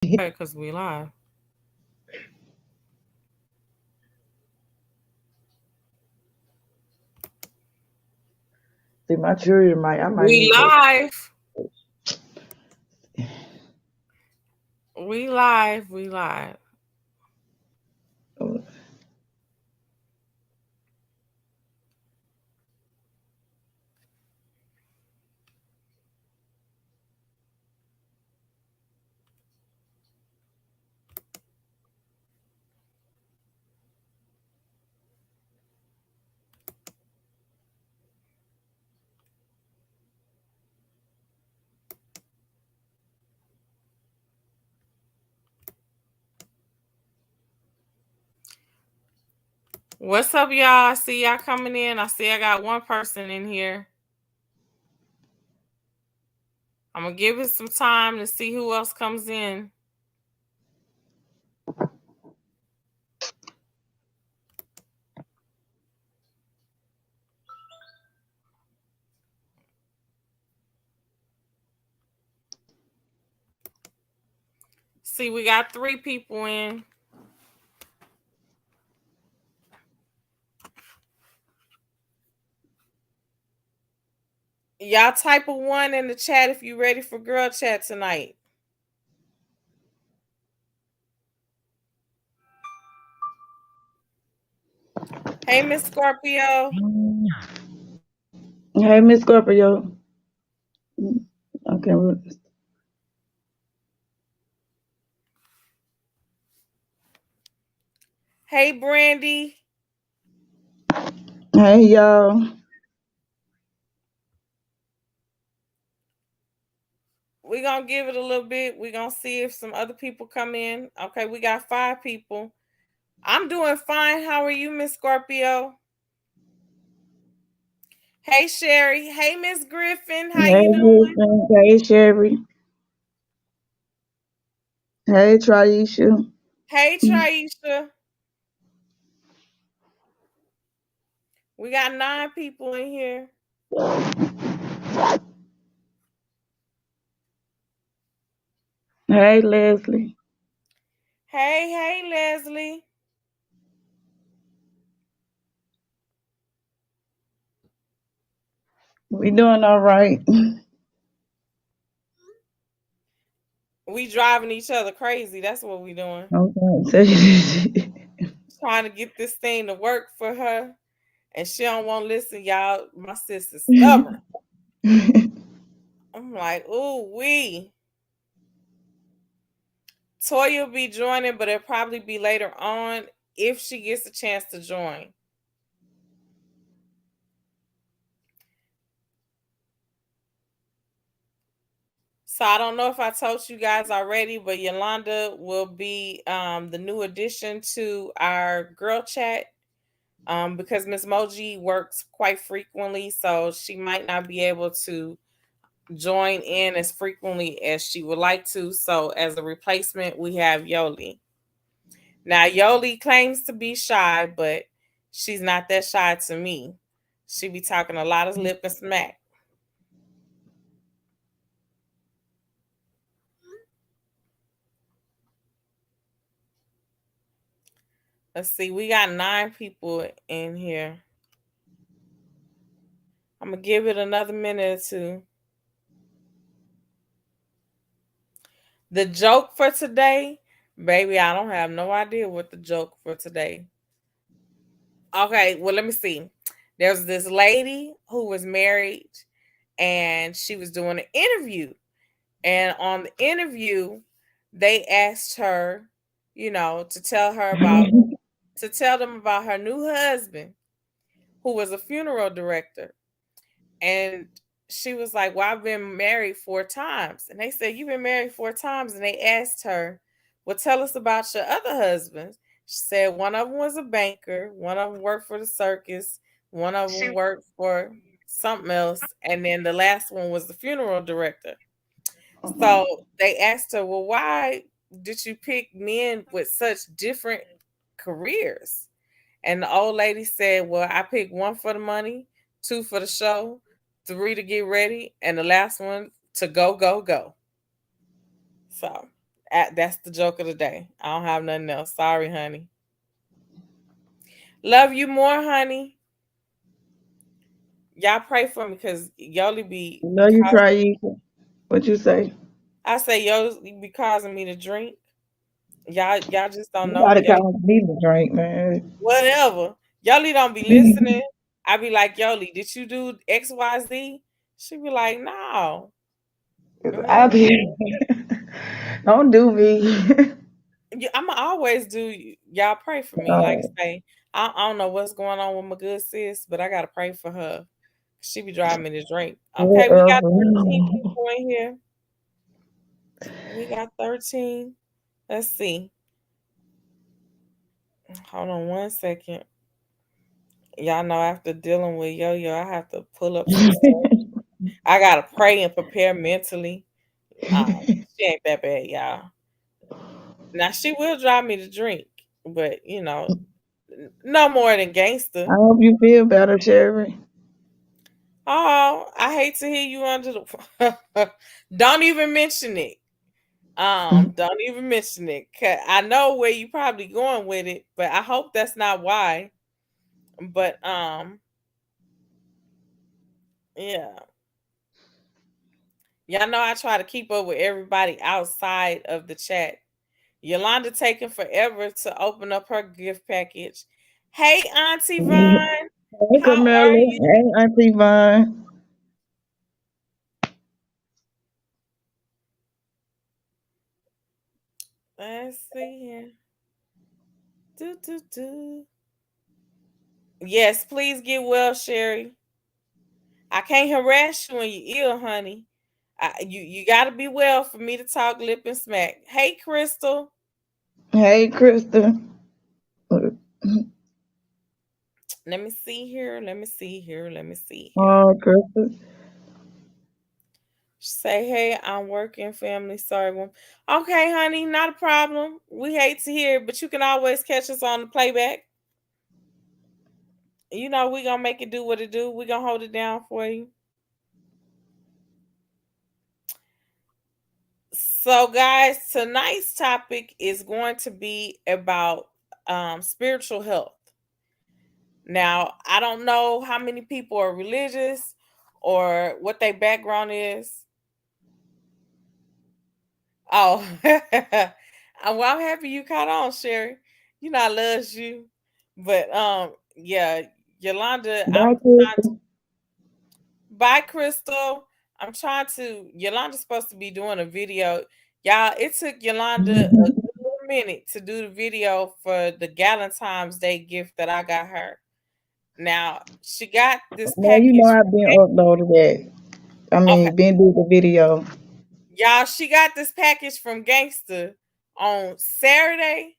Because we live. See, my children I might We need to. live. We live. We live. What's up, y'all? I see y'all coming in. I see I got one person in here. I'm going to give it some time to see who else comes in. See, we got 3 people in. Y'all type a 1 in the chat if you ready for girl chat tonight. Hey, Miss Scorpio. Hey, Miss Scorpio. Okay. Hey, Brandy. Hey, y'all. We're going to give it a little bit. We're going to see if some other people come in. Okay, we got 5 people. I'm doing fine. How are you, Miss Scorpio? Hey, Sherry. Hey, Miss Griffin. How Hey, you doing? Griffin. Hey, Sherry. Hey, Traisha. Hey, Traisha. We got 9 people in here. Hey, Leslie. Hey, Leslie. We doing all right. We driving each other crazy. That's what we doing. Okay. Trying to get this thing to work for her. And she don't want to listen, y'all. My sister's stubborn. I'm like, ooh, wee. Toya will be joining, but it'll probably be later on if she gets a chance to join. So I don't know if I told you guys already, but Yolanda will be the new addition to our girl chat because Miss Moji works quite frequently, so she might not be able to join in as frequently as she would like to. So as a replacement, we have Yoli. Now Yoli claims to be shy, but she's not that shy to me. She be talking a lot of lip and smack. Let's see, we got 9 people in here. I'm gonna give it another minute or two. The joke for today, baby, I don't have no idea what the joke for today. Okay, well, let me see. There's this lady who was married and she was doing an interview. And on the interview, they asked her, to tell them about her new husband, who was a funeral director. And she was like, well, I've been married 4 times. And they said, you've been married 4 times. And they asked her, well, tell us about your other husbands. She said one of them was a banker, one of them worked for the circus, one of them worked for something else, and then the last one was the funeral director. So they asked her, well, why did you pick men with such different careers? And the old lady said, well, I picked 1 for the money, 2 for the show, 3 to get ready, and the last one to go, go, go. So That's the joke of the day. I don't have nothing else. Sorry, honey. Love you more, honey. Y'all pray for me because Yoli be Love you, causing. Taisha. What you say? I say Yoli be causing me to drink. Y'all just don't You know. gotta Yoli, call me to drink, man. whatever. Yoli don't be listening. I be like, Yoli, did you do XYZ? She be like, no. I Mm. be don't do me. I'ma always do. Y'all pray for me. Like Oh, say, I don't know what's going on with my good sis, but I gotta pray for her. She be driving me to drink. Okay, we got whatever. 13 people in here. We got 13. Let's see. Hold on one second. Y'all know after dealing with Yo Yo, I have to pull up some stuff. I gotta pray and prepare mentally. She ain't that bad, y'all. Now she will drive me to drink, but no more than gangster. I hope you feel better, Sherry. Oh, I hate to hear you under the. Don't even mention it. Don't even mention it. 'Cause I know where you probably going with it, but I hope that's not why. But yeah, y'all know I try to keep up with everybody outside of the chat. Yolanda taking forever to open up her gift package. Hey, Auntie Vaughn, Hey, how are Camilla. you? Hey, Auntie Vaughn. Let's see here. Do do do. Yes, please get well, Sherry. I can't harass you when you're ill, honey. You got to be well for me to talk lip and smack. Hey, Crystal. Hey, Krista. Let me see here. Let me see here. Let me see here. Oh, Krista. Say, hey, I'm working, family. Sorry, mom. Okay, honey, not a problem. We hate to hear, it, but you can always catch us on the playback. We gonna make it do what it do. We gonna hold it down for you. So, guys, tonight's topic is going to be about spiritual health. Now, I don't know how many people are religious or what their background is. Oh, well, I'm happy you caught on, Sherry. You know I loves you, but yeah, Yolanda, Bye, I'm trying to Krista. bye, Crystal. I'm trying to. Yolanda's supposed to be doing a video, y'all. It took Yolanda a good minute to do the video for the Galentine's Day gift that I got her. Now she got this Now you know package I've from been uploaded that. I okay, mean, been do the video. y'all. She got this package from Gangster on Saturday.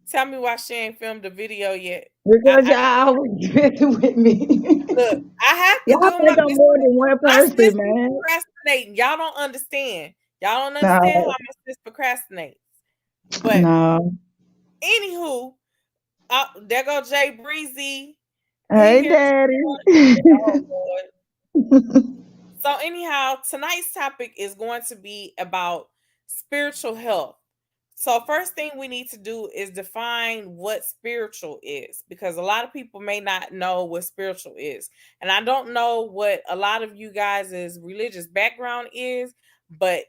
Tell me why she ain't filmed the video yet. Because I y'all always messing with me. look. I have to Y'all do my think I'm more than one my sis person, be man. procrastinating. Y'all don't understand. Y'all don't understand how No, my sis procrastinates. But no. anywho, there go Jay Breezy. He Hey, here. Daddy. Oh Lord. So anyhow, tonight's topic is going to be about spiritual health. So first thing we need to do is define what spiritual is because a lot of people may not know what spiritual is. And I don't know what a lot of you guys' religious background is, but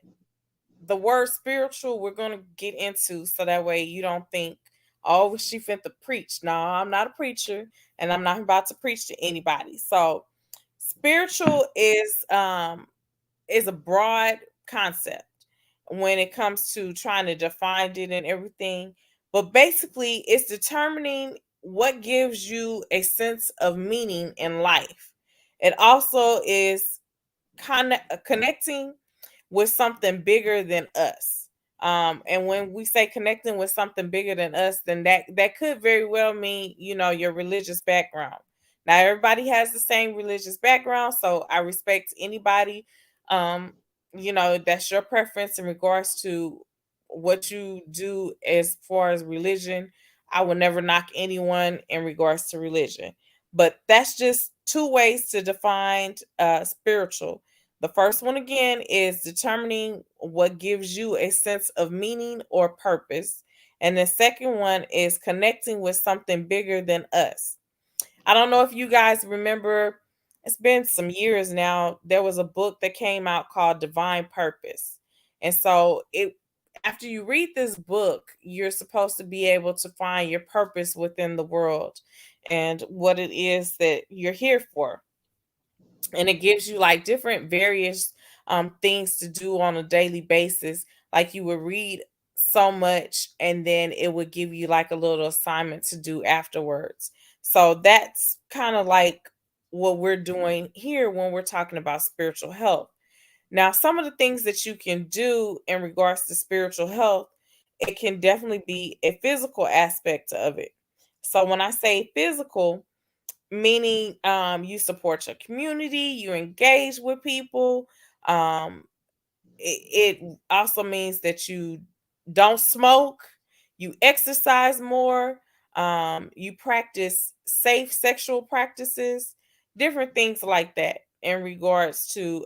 the word spiritual we're going to get into so that way you don't think, oh, she finna preach. No, I'm not a preacher and I'm not about to preach to anybody. So spiritual is a broad concept when it comes to trying to define it and everything. But basically, it's determining what gives you a sense of meaning in life. It also is connecting with something bigger than us. And when we say connecting with something bigger than us, then that could very well mean, your religious background. Now, everybody has the same religious background, so I respect anybody. Um, that's your preference in regards to what you do as far as religion. I will never knock anyone in regards to religion, but that's just two ways to define spiritual. The first one again is determining what gives you a sense of meaning or purpose. And the second one is connecting with something bigger than us. I don't know if you guys remember, it's been some years now. There was a book that came out called Divine Purpose. And so it after you read this book, you're supposed to be able to find your purpose within the world and what it is that you're here for. And it gives you like different various things to do on a daily basis. Like you would read so much and then it would give you like a little assignment to do afterwards. So that's kind of like what we're doing here when we're talking about spiritual health. Now, some of the things that you can do in regards to spiritual health, it can definitely be a physical aspect of it. So when I say physical, meaning you support your community, you engage with people. um it also means that you don't smoke, you exercise more, you practice safe sexual practices, different things like that in regards to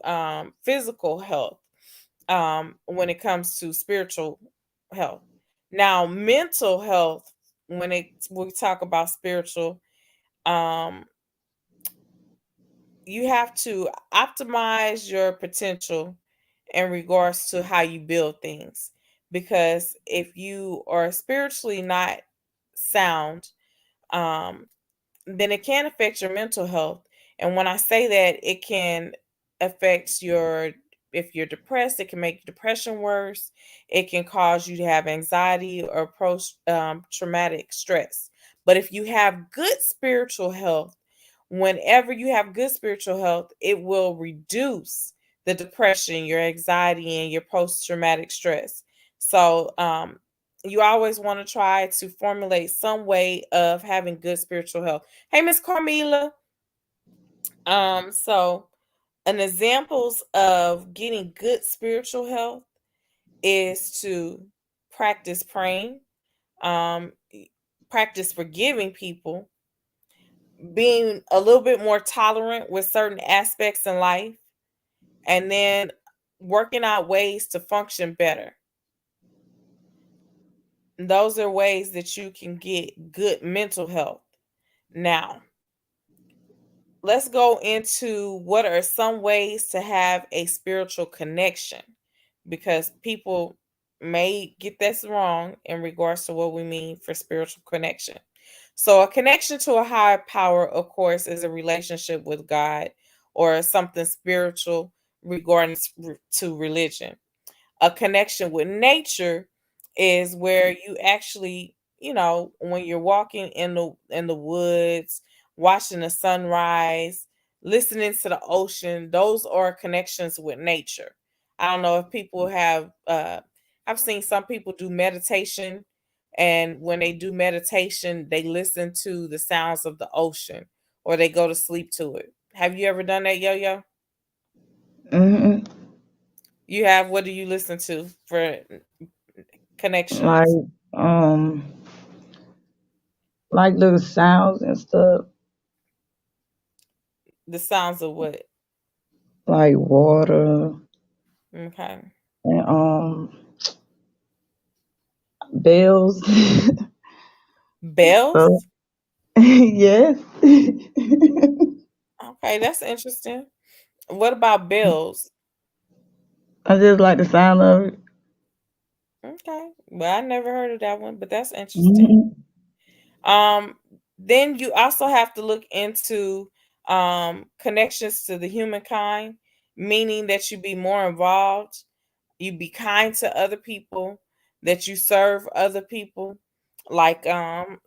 physical health, when it comes to spiritual health. Now mental health, we talk about spiritual, um you have to optimize your potential in regards to how you build things, because if you are spiritually not sound, um then it can affect your mental health. And when I say that, it can affect your, if you're depressed, it can make depression worse. It can cause you to have anxiety or post traumatic stress. But if you have good spiritual health, whenever you have good spiritual health, it will reduce the depression, your anxiety, and your post traumatic stress. So, you always want to try to formulate some way of having good spiritual health. Hey, Miss Carmela. So an examples of getting good spiritual health is to practice praying, um, practice forgiving people, being a little bit more tolerant with certain aspects in life, and then working out ways to function better. Those are ways that you can get good mental health. Now, let's go into what are some ways to have a spiritual connection, because people may get this wrong in regards to what we mean for spiritual connection. So, a connection to a higher power, of course, is a relationship with God or something spiritual regarding to religion. A connection with nature is where you actually, when you're walking in the woods, watching the sunrise, listening to the ocean, those are connections with nature. I don't know if people have I've seen some people do meditation, and when they do meditation they listen to the sounds of the ocean or they go to sleep to it. Have you ever done that, Yo-Yo? Hmm. You have. What do you listen to for Like connections? um like little sounds and stuff, The sounds of what? like water Okay. and bells. So Bells? yes. Okay, that's interesting. What about bells? I just like the sound of it. Okay. Well, I never heard of that one, but that's interesting. Mhm. Um, then you also have to look into connections to the humankind, meaning that you be more involved, you be kind to other people, that you serve other people, like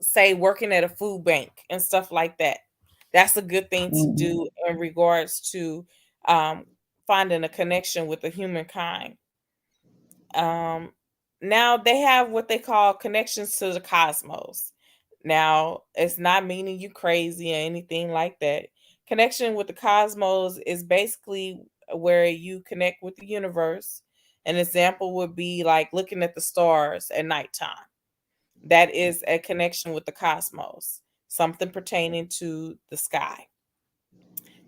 say working at a food bank and stuff like that. That's a good thing to Mhm. do in regards to um finding a connection with the humankind. um Now they have what they call connections to the cosmos. Now it's not meaning you crazy or anything like that. Connection with the cosmos is basically where you connect with the universe. An example would be like looking at the stars at nighttime. That is a connection with the cosmos, something pertaining to the sky.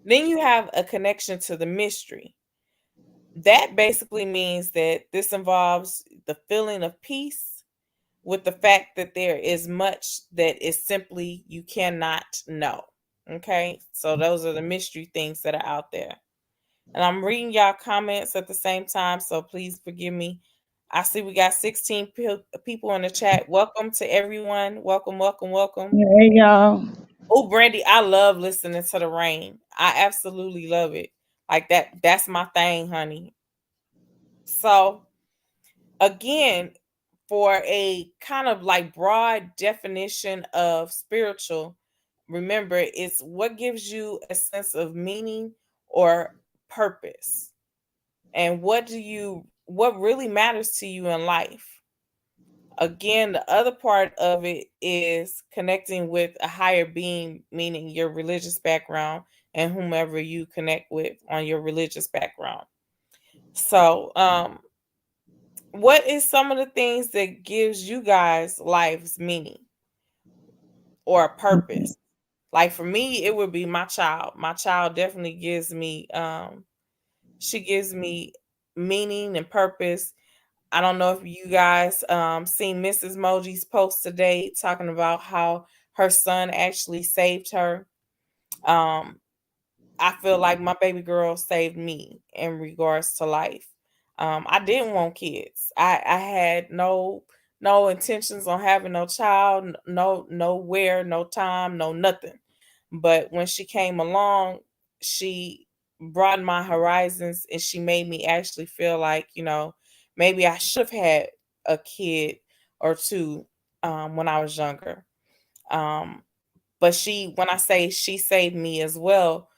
Then you have a connection to the mystery. That basically means that this involves the feeling of peace with the fact that there is much that is simply you cannot know. Okay, so those are the mystery things that are out there. And I'm reading y'all comments at the same time, so please forgive me. I see we got 16 people in the chat. Welcome to everyone. Welcome, welcome, welcome. Hey y'all. Oh, Brandy, I love listening to the rain. I absolutely love it. Like that's my thing, honey. So, again, for a kind of like broad definition of spiritual, remember it's what gives you a sense of meaning or purpose. And what really matters to you in life. Again, the other part of it is connecting with a higher being, meaning your religious background and whomever you connect with on your religious background. So, what is some of the things that gives you guys life's meaning or a purpose? Like for me, it would be my child. My child definitely gives me she gives me meaning and purpose. I don't know if you guys seen Mrs. Moji's post today talking about how her son actually saved her. Um, I feel like my baby girl saved me in regards to life. I didn't want kids. I had no intentions on having no child, no nowhere, no time, no nothing. But when she came along, she broadened my horizons and she made me actually feel like, maybe I should have had a kid or two when I was younger. Um, but when I say she saved me as well,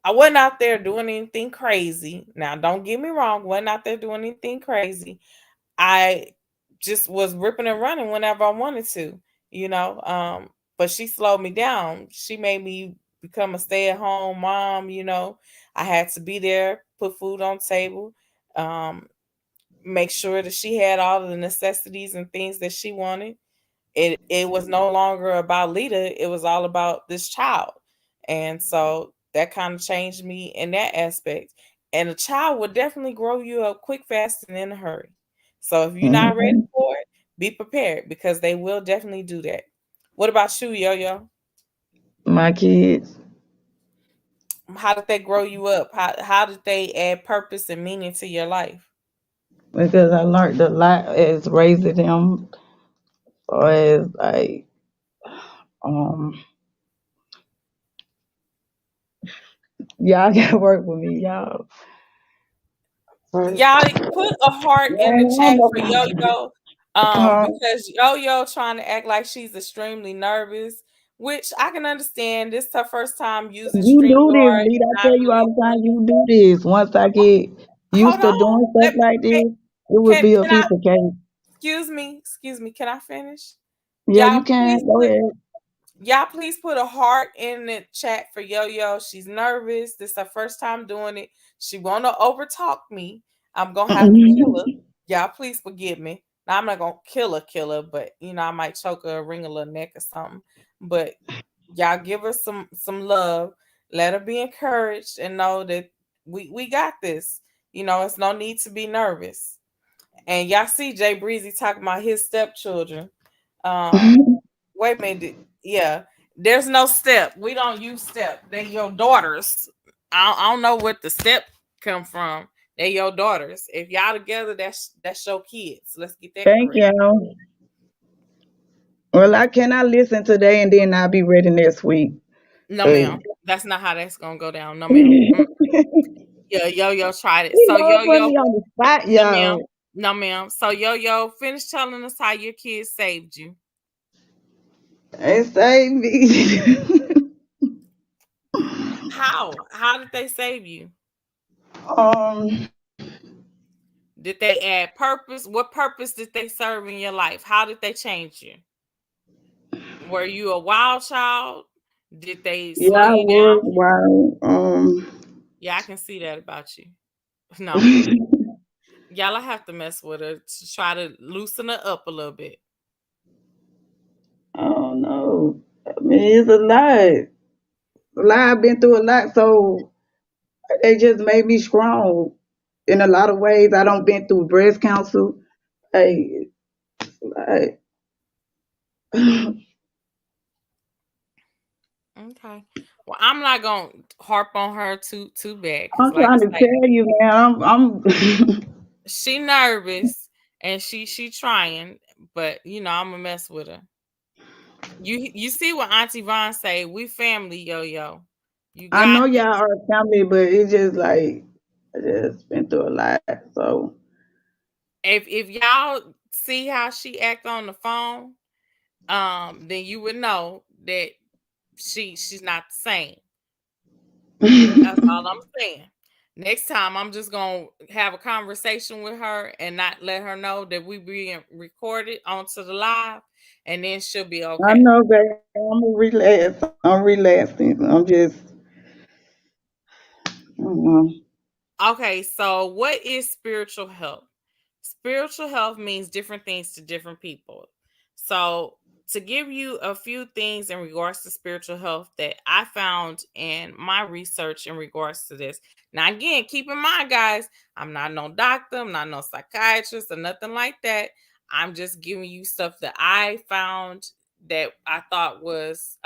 I wasn't out there doing anything crazy. Now, don't get me wrong, wasn't out there doing anything crazy. I just was ripping and running whenever I wanted to, you know. But she slowed me down. She made me become a stay-at-home mom. I had to be there, put food on the table, um, make sure that she had all of the necessities and things that she wanted. It was no longer about Lita, it was all about this child. And so that kind of changed me in that aspect. And a child will definitely grow you up quick, fast, and in a hurry. So if you're not ready Mhm. for it, be prepared because they will definitely do that. What about you, Yo Yo? My kids, How did they grow you up? How did they add purpose and meaning to your life? because I learned a lot as raising them, or as like um y'all gotta work with me, y'all. First, Y'all put a heart in the chat for Yo Yo. um, Because Yo Yo trying to act like she's extremely nervous, which I can understand. This is her first time using you do this, StreamYard, Lita. I not tell you all really the time, doing. you do this. Once I get Hold used to on. doing stuff Let me like this, it would can be a can I piece of cake. excuse me, can I finish? Yeah, Y'all you can. please Go put ahead. Y'all please put a heart in the chat for Yo Yo. She's nervous. This is her first time doing it. She wanna overtalk me. I'm gonna have to kill her. Y'all please forgive me. Now I'm not gonna kill her, but I might choke her, wring a little neck or something. But y'all give her some love. Let her be encouraged and know that we got this. It's no need to be nervous. And y'all see Jay Breezy talking about his stepchildren. Um, Wait a minute. Yeah, there's no step. We don't use step. They your daughters. I don't know what the step come from. They your daughters. If y'all together, that's your kids. Let's get that Thank correct. you. Well, I cannot listen today, and then I'll be ready next week. No, 'Cause ma'am. That's not how that's gonna go down. No, ma'am. you Yeah, Yo Yo tried it. So gonna Yo put Yo, me on the spot, no, ma'am. y'all. No, ma'am. So Yo Yo, finish telling us how your kids saved you. And save me. How? How did they save you? um, Did they add purpose? What purpose did they serve in your life? How did they change you? Were you a wild child? Did they yeah, slow I you was down? wild. Yeah, I can see that about you. No, I'm playing. Y'all, I have to mess with her to try to loosen her up a little bit. I don't know. I mean, it's a lot. A lot. I've been through a lot, so they just made me strong. in a lot of ways. I don't been through breast cancer. Hey, like, Okay. Well, I'm not gonna harp on her too bad because, I'm like I trying to say, tell you, man. I'm she nervous and she trying, but I'm gonna mess with her. You see what Auntie Vaughn say? We family, yo yo. You I got know this. y'all are family, but it's just like I just been through a lot. So If y'all see how she act on the phone, then you would know that she's not the same. That's all I'm saying. Next time, I'm just gonna have a conversation with her and not let her know that we being recorded onto the live, and then she'll be I okay. know, baby. I'm gonna relax. I'm relaxing. I'm just, I don't know. Okay, so what is spiritual health? Spiritual health means different things to different people. So, to give you a few things in regards to spiritual health that I found in my research in regards to this. Now, again, keep in mind, guys, I'm not no doctor, I'm not no psychiatrist or nothing like that. I'm just giving you stuff that I found that I thought was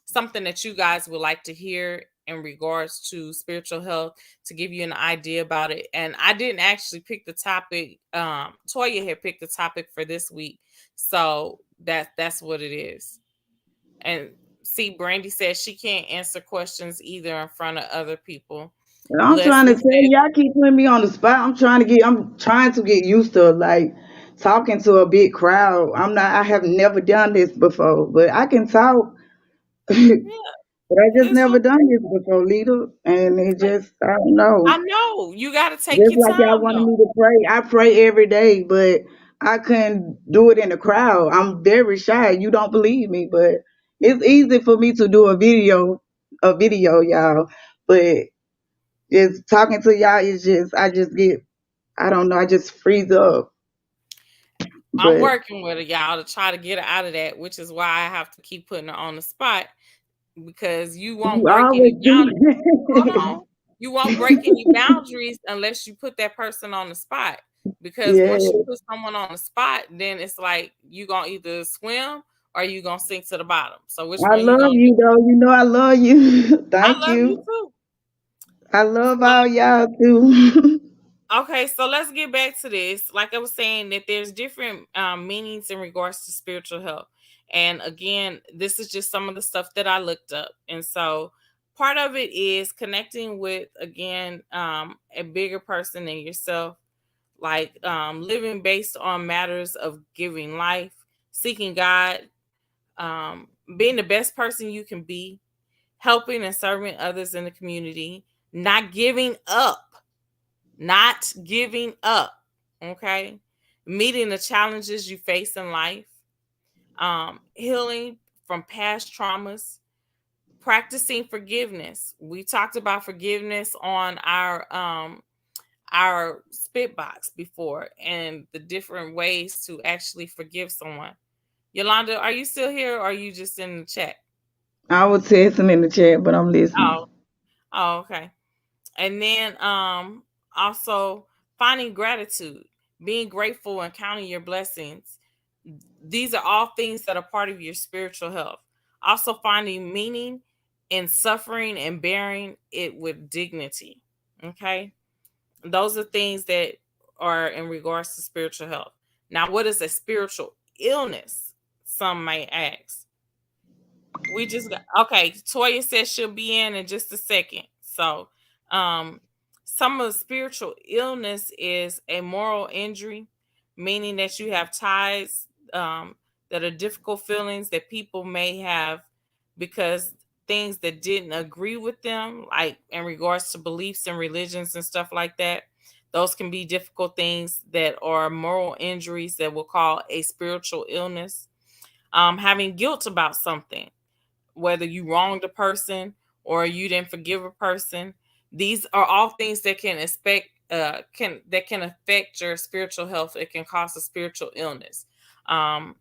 something that you guys would like to hear in regards to spiritual health to give you an idea about it. And I didn't actually pick the topic. Toya had picked the topic for this week. So that's what it is. And see, Brandy says she can't answer questions either in front of other people. I'm trying to Leslie tell you, said, y'all keep putting me on the spot. I'm trying to get used to like talking to a big crowd. I have never done this before, but I can talk. yeah, But I just it's never done okay. this before, leader. And it just, I don't know. I know you got to take Just your like y'all time wanted though. me to pray. I pray every day, but I couldn't do it in the crowd. I'm very shy. You don't believe me, but it's easy for me to do a video, y'all. But just talking to y'all is just, I just get, I don't know, I just freeze up. I'm But working with her, y'all, to try to get her out of that, which is why I have to keep putting her on the spot because you won't you break always any do boundaries. Hold that. on. You won't break any boundaries unless you put that person on the spot. Because once you Yeah. put someone on the spot, then it's like you gonna either swim or you gonna sink to the bottom. So which I one you love gonna do? you though. You know I love you. I Thank love you you. too. I love So all y'all too. okay, so let's get back to this. Like I was saying, that there's different meanings in regards to spiritual health. And again, this is just some of the stuff that I looked up. And so part of it is connecting with, again, a bigger person than yourself, like living based on matters of giving life, seeking God, being the best person you can be, helping and serving others in the community, not giving up, not giving up. Okay. Meeting the challenges you face in life, healing from past traumas, practicing forgiveness. We talked about forgiveness on our spit box before and the different ways to actually forgive someone. Yolanda, are you still here or are you just in the chat? I was texting in the chat, but I'm Oh, listening. oh, okay. And then also finding gratitude, being grateful and counting your blessings. These are all things that are part of your spiritual health. Also finding meaning in suffering and bearing it with dignity. Okay? Those are things that are in regards to spiritual health. Now, what is a spiritual illness? Some may ask. We just got okay. Toya says she'll be in just a second. So, um, some of the spiritual illness is a moral injury, meaning that you have ties that are difficult feelings that people may have because things that didn't agree with them, like in regards to beliefs and religions and stuff like that. Those can be difficult things that are moral injuries that we'll call a spiritual illness. Having guilt about something, whether you wronged a person or you didn't forgive a person. These are all things that can expect can affect your spiritual health. It can cause a spiritual illness. Um,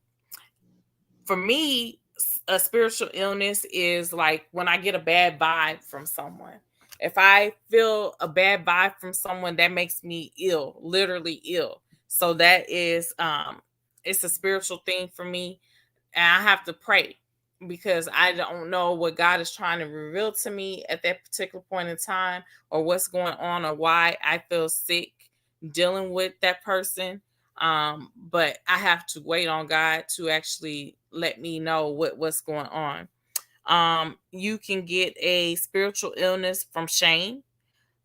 for me, a spiritual illness is like when I get a bad vibe from someone. If I feel a bad vibe from someone, that makes me ill, literally ill. So that is it's a spiritual thing for me, and I have to pray because I don't know what God is trying to reveal to me at that particular point in time, or what's going on, or why I feel sick dealing with that person. But I have to wait on God to actually let me know what's going on. You can get a spiritual illness from shame,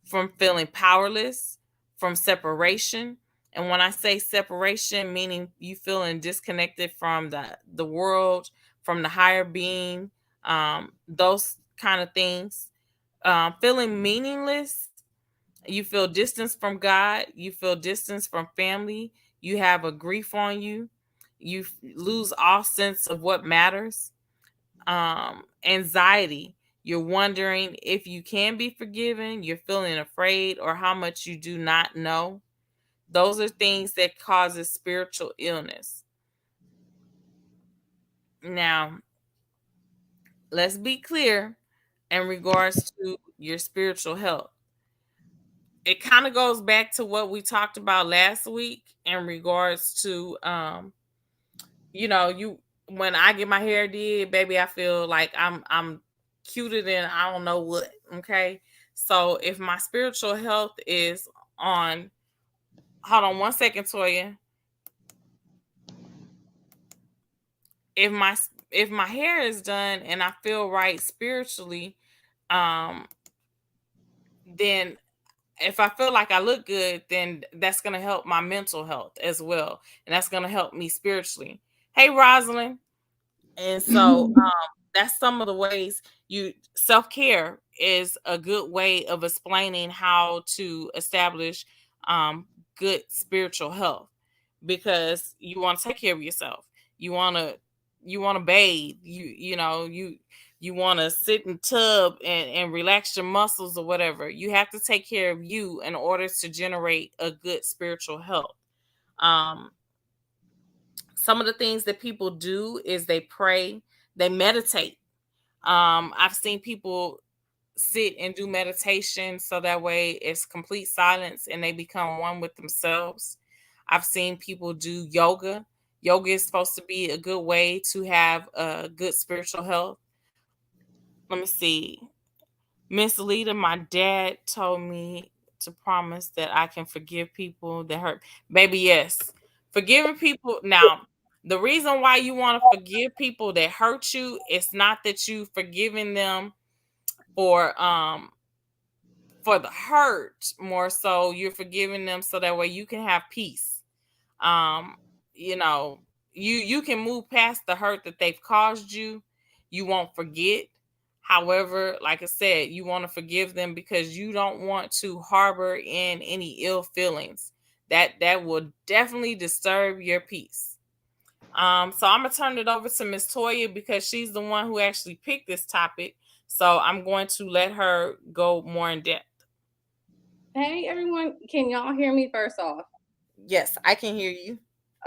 from feeling powerless, from separation. And when I say separation, meaning you feeling disconnected from the world, from the higher being, those kind of things. Feeling meaningless, you feel distance from God, you feel distance from family, you have a grief on you, you lose all sense of what matters. Anxiety, you're wondering if you can be forgiven, you're feeling afraid, or how much you do not know. Those are things that causes spiritual illness. Now, let's be clear in regards to your spiritual health. It kind of goes back to what we talked about last week in regards to you when I get my hair did, baby, I feel like I'm cuter than I don't know what. Okay. So if my spiritual health is on, hold on one second, Toya. If my hair is done and I feel right spiritually, um, then if I feel like I look good, then that's gonna help my mental health as well. And that's gonna help me spiritually. Hey Rosalind. And so that's some of the ways you self-care is a good way of explaining how to establish um, good spiritual health, because you want to take care of yourself. You want to bathe. You want to sit in tub and relax your muscles or whatever. You have to take care of you in order to generate a good spiritual health. Um, some of the things that people do is they pray, they meditate. I've seen people sit and do meditation so that way it's complete silence and they become one with themselves. I've seen people do yoga. Yoga is supposed to be a good way to have a good spiritual health. Let me see. Miss Lita, my dad told me to promise that I can forgive people that hurt. Baby, yes. Forgiving people. Now, the reason why you want to forgive people that hurt you, it's not that you forgiving them for for the hurt, more so you're forgiving them so that way you can have peace. um you know, you can move past the hurt that they've caused you. You won't forget. However, like I said, you want to forgive them because you don't want to harbor in any ill feelings that will definitely disturb your peace. So I'm gonna turn it over to Miss Toya because she's the one who actually picked this topic, so I'm going to let her go more in depth. Hey everyone, can y'all hear me first off? Yes, I can hear you.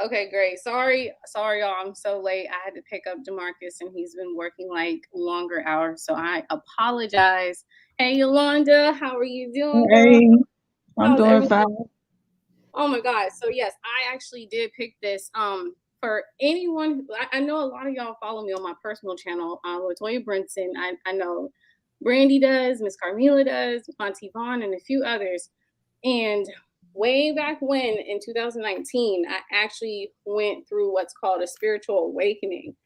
Okay, great. Sorry y'all, I'm so late. I had to pick up Demarcus and he's been working like longer hours, so I apologize. Hey Yolanda, how are you doing, girl? Hey, I'm How's doing everything? fine. Oh my god. So yes, I actually did pick this. For anyone, I know a lot of y'all follow me on my personal channel, Latoya Brinson. I know Brandy does, Miss Carmela does, Auntie Vaughn, and a few others. And way back when in 2019, I actually went through what's called a spiritual awakening.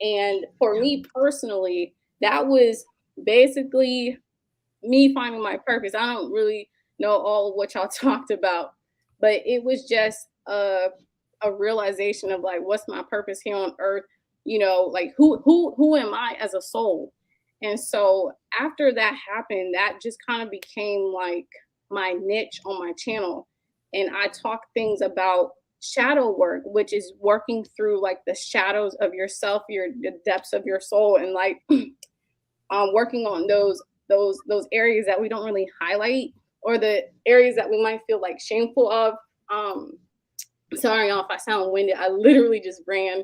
And for me personally, that was basically me finding my purpose. I don't really know all of what y'all talked about, but it was just a realization of like what's my purpose here on earth, like who am I as a soul. And so after that happened, that just kind of became like my niche on my channel. And I talk things about shadow work, which is working through like the shadows of yourself, the depths of your soul, and like working on those areas that we don't really highlight, or the areas that we might feel like shameful of. um Sorry y'all if I sound winded. I literally just ran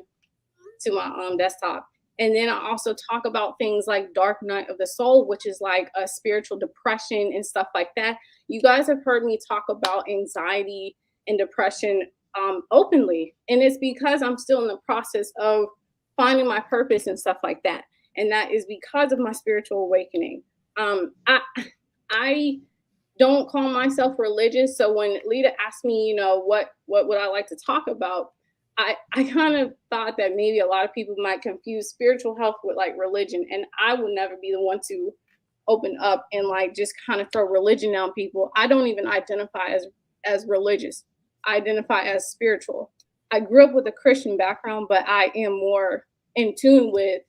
to my desktop And then I also talk about things like dark night of the soul, which is like a spiritual depression and stuff like that. You guys have heard me talk about anxiety and depression openly, and it's because I'm still in the process of finding my purpose and stuff like that. And that is because of my spiritual awakening. I don't call myself religious. So when Lita asked me, what would I like to talk about, I kind of thought that maybe a lot of people might confuse spiritual health with like religion, and I would never be the one to open up and like just kind of throw religion on people. I don't even identify as religious. I identify as spiritual. I grew up with a Christian background, but I am more in tune with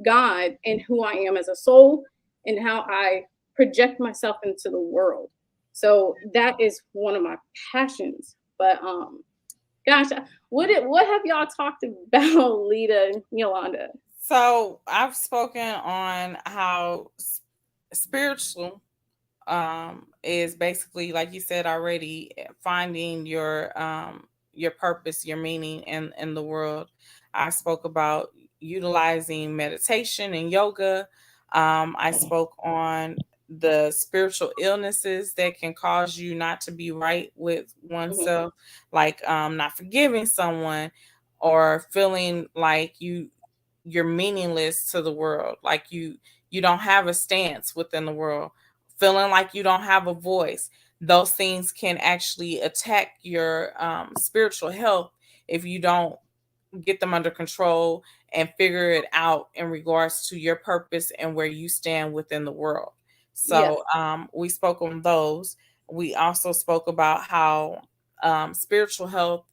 God and who I am as a soul and how I project myself into the world. So that is one of my passions. But gosh, what have y'all talked about, Lita and Yolanda? So I've spoken on how spiritual is basically, like you said already, finding your purpose, your meaning in the world. I spoke about utilizing meditation and yoga. I spoke on the spiritual illnesses that can cause you not to be right with Mhm. oneself, like not forgiving someone, or feeling like you're meaningless to the world, like you don't have a stance within the world, feeling like you don't have a voice. Those things can actually attack your spiritual health if you don't get them under control and figure it out in regards to your purpose and where you stand within the world. Yes. So we spoke on those. We also spoke about how spiritual health,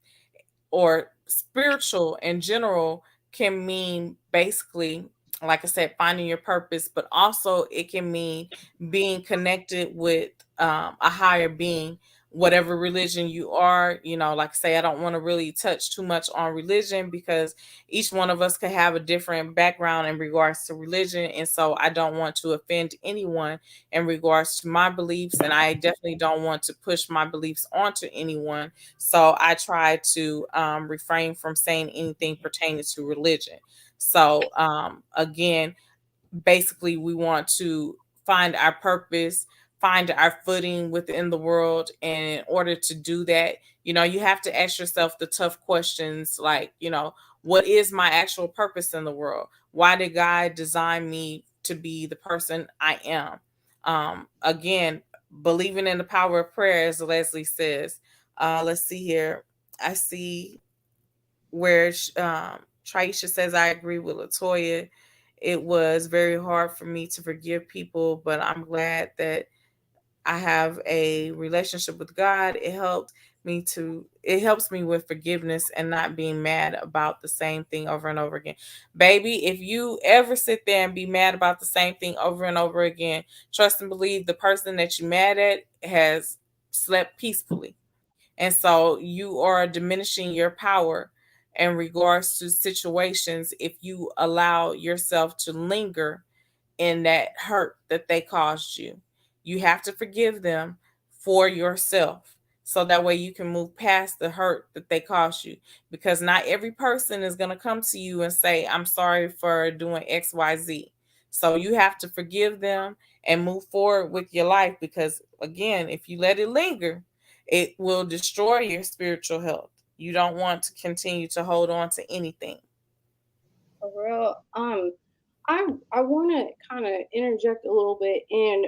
or spiritual in general, can mean basically, like I said, finding your purpose, but also it can mean being connected with a higher being, whatever religion you are. Like I say, I don't want to really touch too much on religion because each one of us could have a different background in regards to religion. And so I don't want to offend anyone in regards to my beliefs. And I definitely don't want to push my beliefs onto anyone. So I try to refrain from saying anything pertaining to religion. So again, basically, we want to find our purpose, find our footing within the world. And in order to do that, you have to ask yourself the tough questions, like, what is my actual purpose in the world? Why did God design me to be the person I am? Again, believing in the power of prayer, as Leslie says. Let's see here. I see where Traisha says, I agree with Latoya. It was very hard for me to forgive people, but I'm glad that I have a relationship with God. It helps me with forgiveness and not being mad about the same thing over and over again. Baby, if you ever sit there and be mad about the same thing over and over again, trust and believe the person that you're mad at has slept peacefully. And so you are diminishing your power in regards to situations if you allow yourself to linger in that hurt that they caused you. You have to forgive them for yourself. So that way you can move past the hurt that they caused you. Because not every person is going to come to you and say, I'm sorry for doing XYZ. So you have to forgive them and move forward with your life. Because again, if you let it linger, it will destroy your spiritual health. You don't want to continue to hold on to anything. For real. I want to kind of interject a little bit, and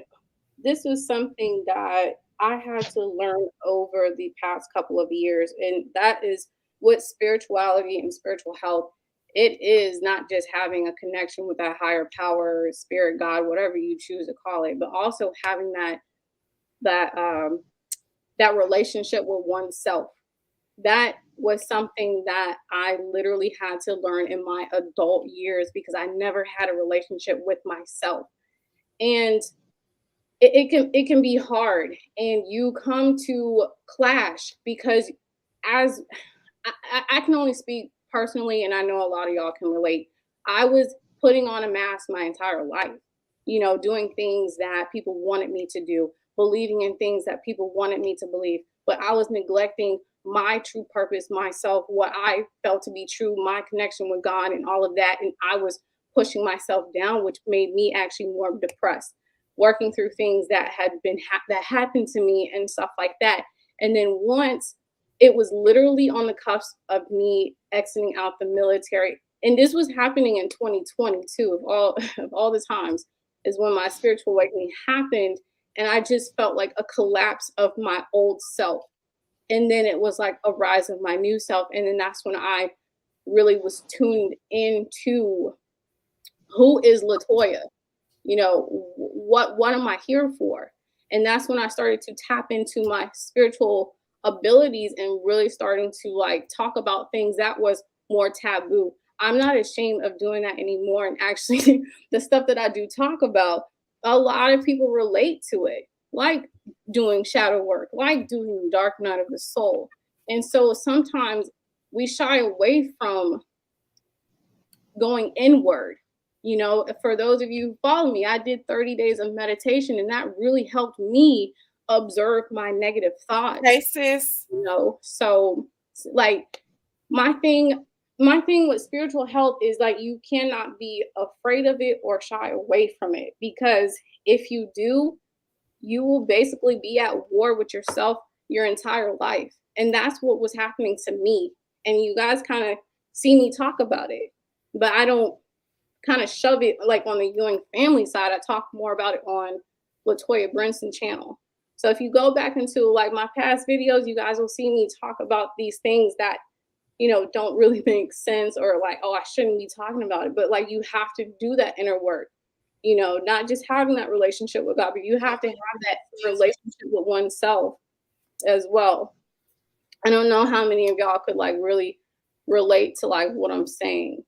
this was something that I had to learn over the past couple of years, and that is what spirituality and spiritual health. It is not just having a connection with that higher power, spirit, God, whatever you choose to call it, but also having that that relationship with oneself. That was something that I literally had to learn in my adult years because I never had a relationship with myself. And it can be hard, and you come to clash because as I can only speak personally, and I know a lot of y'all can relate. I was putting on a mask my entire life, doing things that people wanted me to do, believing in things that people wanted me to believe, but I was neglecting my true purpose, myself, what I felt to be true, my connection with God, and all of that. And I was pushing myself down, which made me actually more depressed, working through things that that happened to me and stuff like that. And then once it was literally on the cusp of me exiting out the military, and this was happening in 2022 of all of all the times, is when my spiritual awakening happened, and I just felt like a collapse of my old self. And then it was like a rise of my new self. And then that's when I really was tuned into who is Latoya? You know, what am I here for? And that's when I started to tap into my spiritual abilities and really starting to like talk about things that was more taboo. I'm not ashamed of doing that anymore. And actually, the stuff that I do talk about, a lot of people relate to it, like doing shadow work, like doing dark night of the soul. And so sometimes we shy away from going inward. You know, for those of you who follow me, I did 30 days of meditation, and that really helped me observe my negative thoughts. Hey, sis. You know, so like my thing, my thing with spiritual health is like you cannot be afraid of it or shy away from it, because if you do, you will basically be at war with yourself your entire life. And that's what was happening to me. And you guys kind of see me talk about it, but I don't kind of shove it like on the Ewing family side. I talk more about it on Latoya Brinson channel. So if you go back into like my past videos, you guys will see me talk about these things that, you know, don't really make sense, or like, oh, I shouldn't be talking about it. But like, you have to do that inner work, you know, not just having that relationship with God, but you have to have that relationship with oneself as well. I don't know how many of y'all could like really relate to like what I'm saying.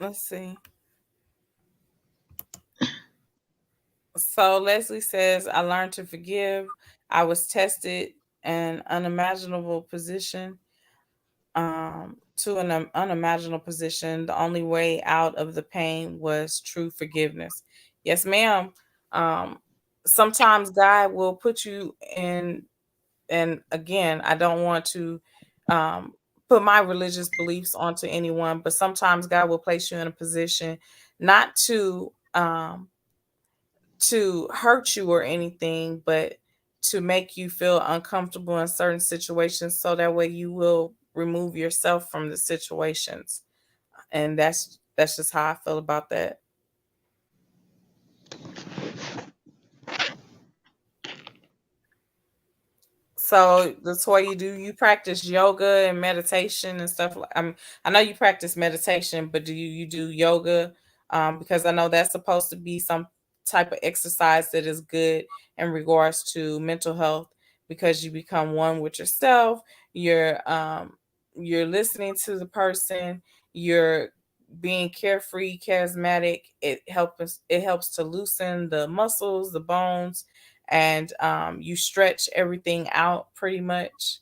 Let's see. So Leslie says, I learned to forgive. I was tested an unimaginable position, to an unimaginable position. The only way out of the pain was true forgiveness. Yes, ma'am. Um, Sometimes God will put you in, and again, I don't want to um, put my religious beliefs onto anyone, but sometimes God will place you in a position not to hurt you or anything, but to make you feel uncomfortable in certain situations, so that way you will remove yourself from the situations. And that's just how I feel about that. So that's why you do you practice yoga and meditation and stuff like I know you practice meditation, but do you do yoga? Because I know that's supposed to be some type of exercise that is good in regards to mental health, because you become one with yourself. You're listening to the person, you're being carefree, charismatic. It helps to loosen the muscles, the bones, and you stretch everything out pretty much.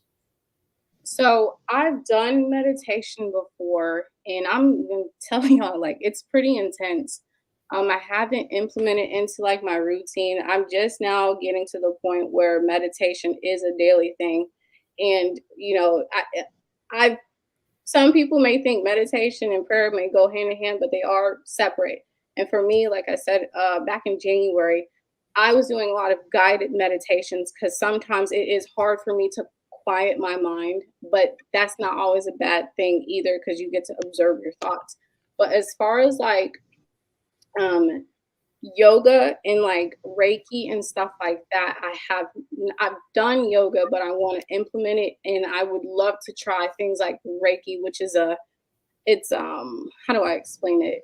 So I've done meditation before, and I'm gonna tell y'all like it's pretty intense. I haven't implemented into like my routine. I'm just now getting to the point where meditation is a daily thing, and you know, I some people may think meditation and prayer may go hand in hand, but they are separate. And for me, like I said, back in January, I was doing a lot of guided meditations because sometimes it is hard for me to quiet my mind, but that's not always a bad thing either because you get to observe your thoughts. But as far as like um, yoga and like Reiki and stuff like that, I've done yoga, but I want to implement it, and I would love to try things like Reiki, which is it's how do I explain it?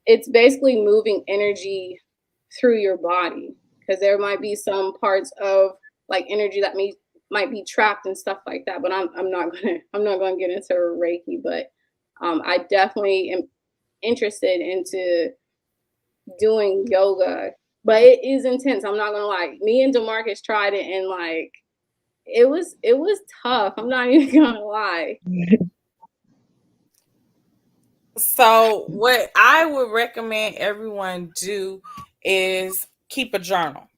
It's basically moving energy through your body, because there might be some parts of like energy that might be trapped and stuff like that. But I'm not gonna get into Reiki, but I definitely am interested into doing yoga. But it is intense. I'm not gonna lie. Me and Demarcus tried it, and like it was tough. I'm not even gonna lie. So what I would recommend everyone do is keep a journal.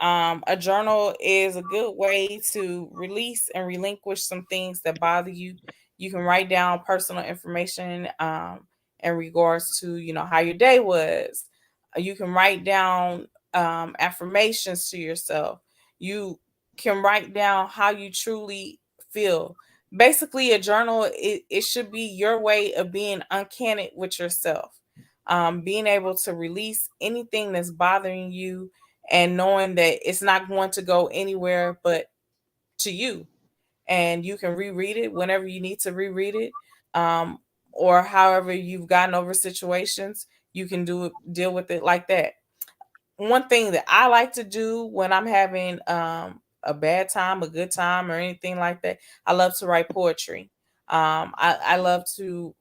A journal is a good way to release and relinquish some things that bother you. You can write down personal information in regards to, how your day was. You can write down affirmations to yourself. You can write down how you truly feel. Basically, a journal, it should be your way of being uncanny with yourself, being able to release anything that's bothering you, and knowing that it's not going to go anywhere but to you. And you can reread it whenever you need to reread it, um, or however you've gotten over situations, you can deal with it like that. One thing that I like to do when I'm having a bad time, a good time, or anything like that, I love to write poetry. I love to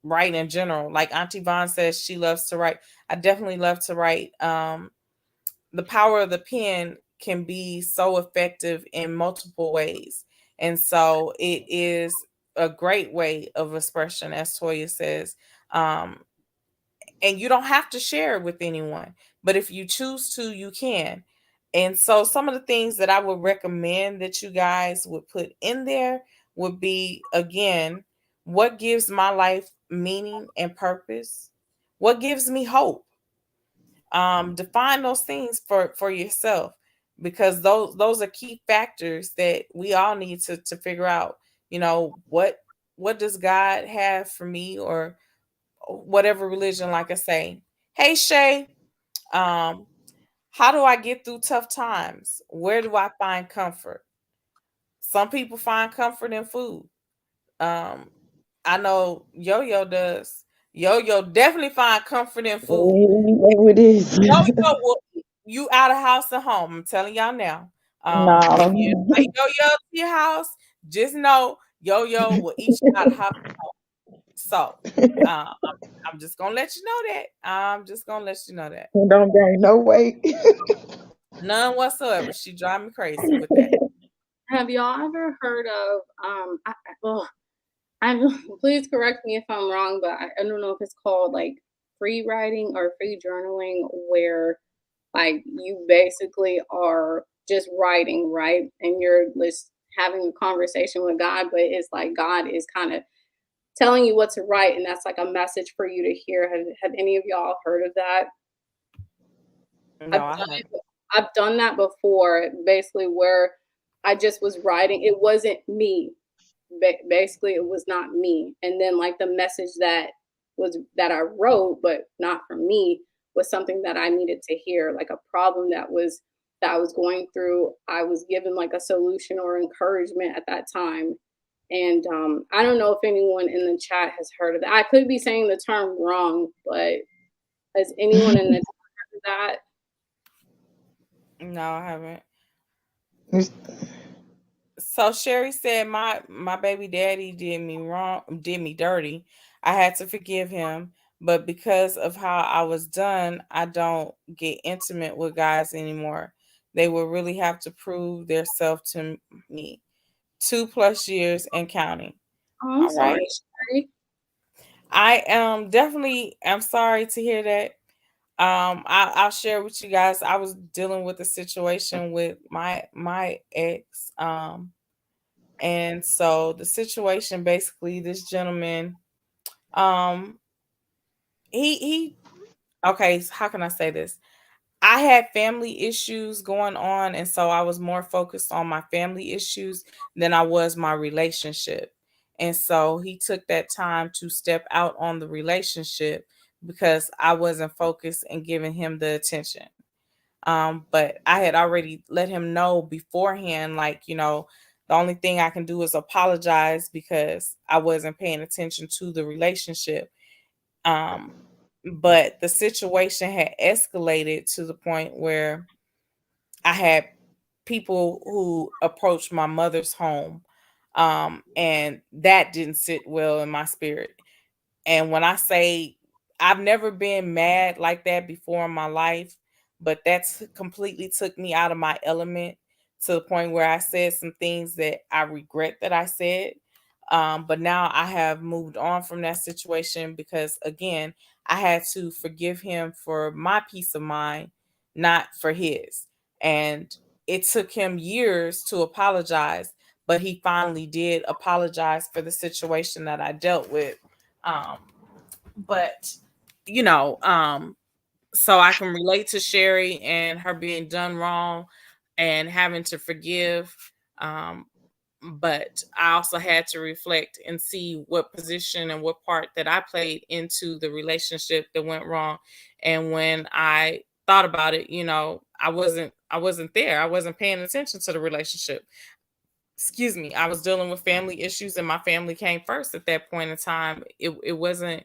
write in general. Like Auntie Vaughn says, she loves to write. I definitely love to write. The power of the pen can be so effective in multiple ways. And so it is a great way of expression, as Toya says. Um, and you don't have to share it with anyone, but if you choose to, you can. And so some of the things that I would recommend that you guys would put in there would be, again, what gives my life meaning and purpose? What gives me hope? Define those things for yourself, because those are key factors that we all need to figure out. What does God have for me, or whatever religion, like I say. Hey Shay, um, how do I get through tough times? Where do I find comfort? Some people find comfort in food. Um, I know Yo-Yo does. Yo-Yo definitely find comfort in food. With this. Yo-Yo will eat you out of house and home. I'm telling y'all now. If you No. invite Yo-Yo to your house, just know Yo-Yo will eat you out of house. So, I'm just gonna let you know that. I'm just gonna let you know that. Don't gain no weight. None whatsoever. She drive me crazy with that. Have y'all ever heard of I please correct me if I'm wrong, but I don't know if it's called like free writing or free journaling, where like you basically are just writing, right? And you're just having a conversation with God, but it's like God is kind of telling you what to write, and that's like a message for you to hear. Have any of y'all heard of that? No, I've I done haven't. it. I've done that before, basically where I just was writing. It wasn't me. Basically, it was not me. And then like the message that I wrote, but not from me, was something that I needed to hear, like a problem that I was going through. I was given like a solution or encouragement at that time. And I don't know if anyone in the chat has heard of that. I could be saying the term wrong, but has anyone in the chat heard of that? No, I haven't. It's- So Sherry said my baby daddy did me wrong, did me dirty. I had to forgive him, but because of how I was done, I don't get intimate with guys anymore. They will really have to prove their self to me. 2+ years and counting. Oh, I'm All right. sorry, Sherry. I am definitely am sorry to hear that. I'll share with you guys. I was dealing with a situation with my ex. And so the situation, basically, this gentleman, um, he okay, so how can I say this? I had family issues going on, and so I was more focused on my family issues than I was my relationship. And so he took that time to step out on the relationship because I wasn't focused and giving him the attention. But I had already let him know beforehand, like, the only thing I can do is apologize because I wasn't paying attention to the relationship. Um, but the situation had escalated to the point where I had people who approached my mother's home. And that didn't sit well in my spirit. And when I say I've never been mad like that before in my life, but that's completely took me out of my element to the point where I said some things that I regret that I said. But now I have moved on from that situation because, again, I had to forgive him for my peace of mind, not for his. And it took him years to apologize, but he finally did apologize for the situation that I dealt with. But you know, so I can relate to Sherry and her being done wrong and having to forgive. Um, but I also had to reflect and see what position and what part that I played into the relationship that went wrong. And when I thought about it, you know, I wasn't there. I wasn't paying attention to the relationship. Excuse me, I was dealing with family issues and my family came first at that point in time. It wasn't,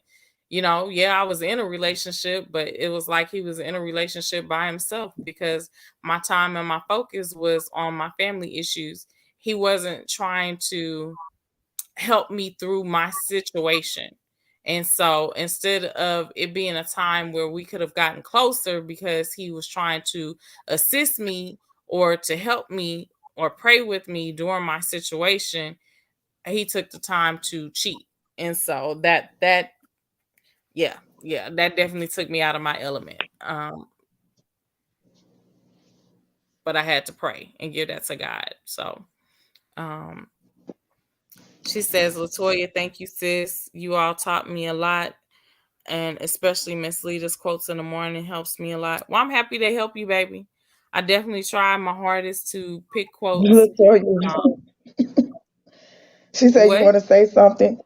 you know, yeah, I was in a relationship, but it was like he was in a relationship by himself because my time and my focus was on my family issues. He wasn't trying to help me through my situation. And so instead of it being a time where we could have gotten closer because he was trying to assist me or to help me or pray with me during my situation, he took the time to cheat. And so that yeah, yeah, that definitely took me out of my element. But I had to pray and give that to God. So um she says, Latoya, thank you, sis. You all taught me a lot. And especially Miss Lita's quotes in the morning helps me a lot. Well, I'm happy they help you, baby. I definitely try my hardest to pick quotes. Latoya, Um, she said you what? want to say something.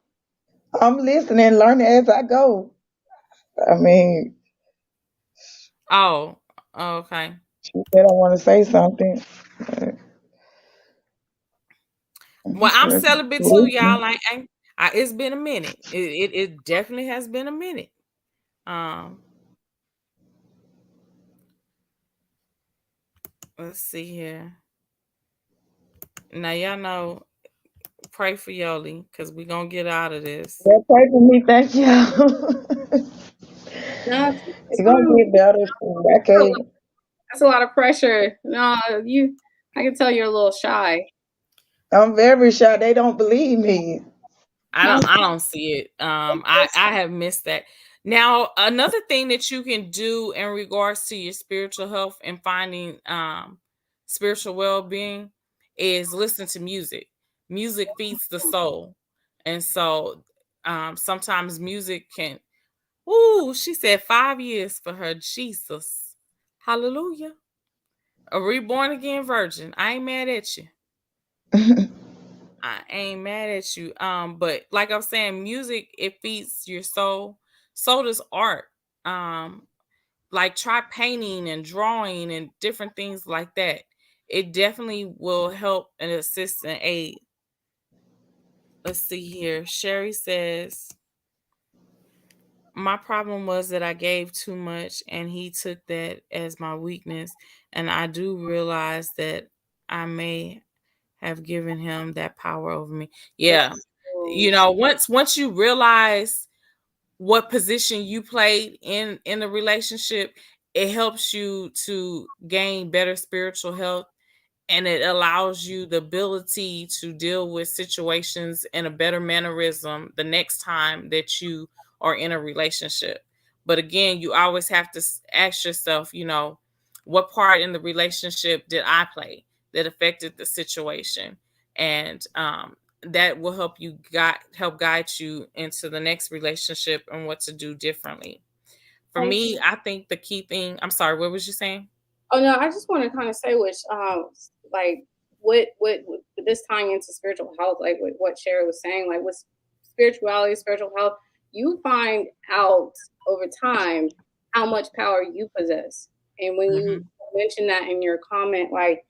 I'm listening, learning as I go. I mean, Oh, okay. she said I want to say something. I'm Well, I'm just celibate too, listening. y'all. It's been a minute. It definitely has been a minute. Um, let's see here. Now y'all know, pray for Yoli because we gonna get out of this. Well, pray for me, thank you. No, it's It's gonna fine. get better soon. I can't. That's a lot of pressure. No, you. I can tell you're a little shy. I'm very shy. They don't believe me. No, I don't see it. I have missed that. Now, another thing that you can do in regards to your spiritual health and finding spiritual well-being is listen to music. Music feeds the soul. And so sometimes music can ooh, she said 5 years for her Jesus. Hallelujah. A reborn again virgin. I ain't mad at you. I ain't mad at you. But like I'm saying, music it feeds your soul. So does art. Um, like try painting and drawing and different things like that. It definitely will help and assist and aid. Let's see here. Sherry says, my problem was that I gave too much and he took that as my weakness. And I do realize that I may have given him that power over me. Yeah. You know, once you realize what position you played in the relationship, it helps you to gain better spiritual health and it allows you the ability to deal with situations in a better mannerism the next time that you are in a relationship. But again, you always have to ask yourself, you know, what part in the relationship did I play that affected the situation? And that will help guide you into the next relationship and what to do differently. For like, me, I think the key thing, I'm sorry, what was you saying? oh no, I just want to kind of say which, like, what this tying into spiritual health, like what Sherry was saying, like with spirituality, spiritual health, you find out over time how much power you possess, and when you Hmm. mention that in your comment, like,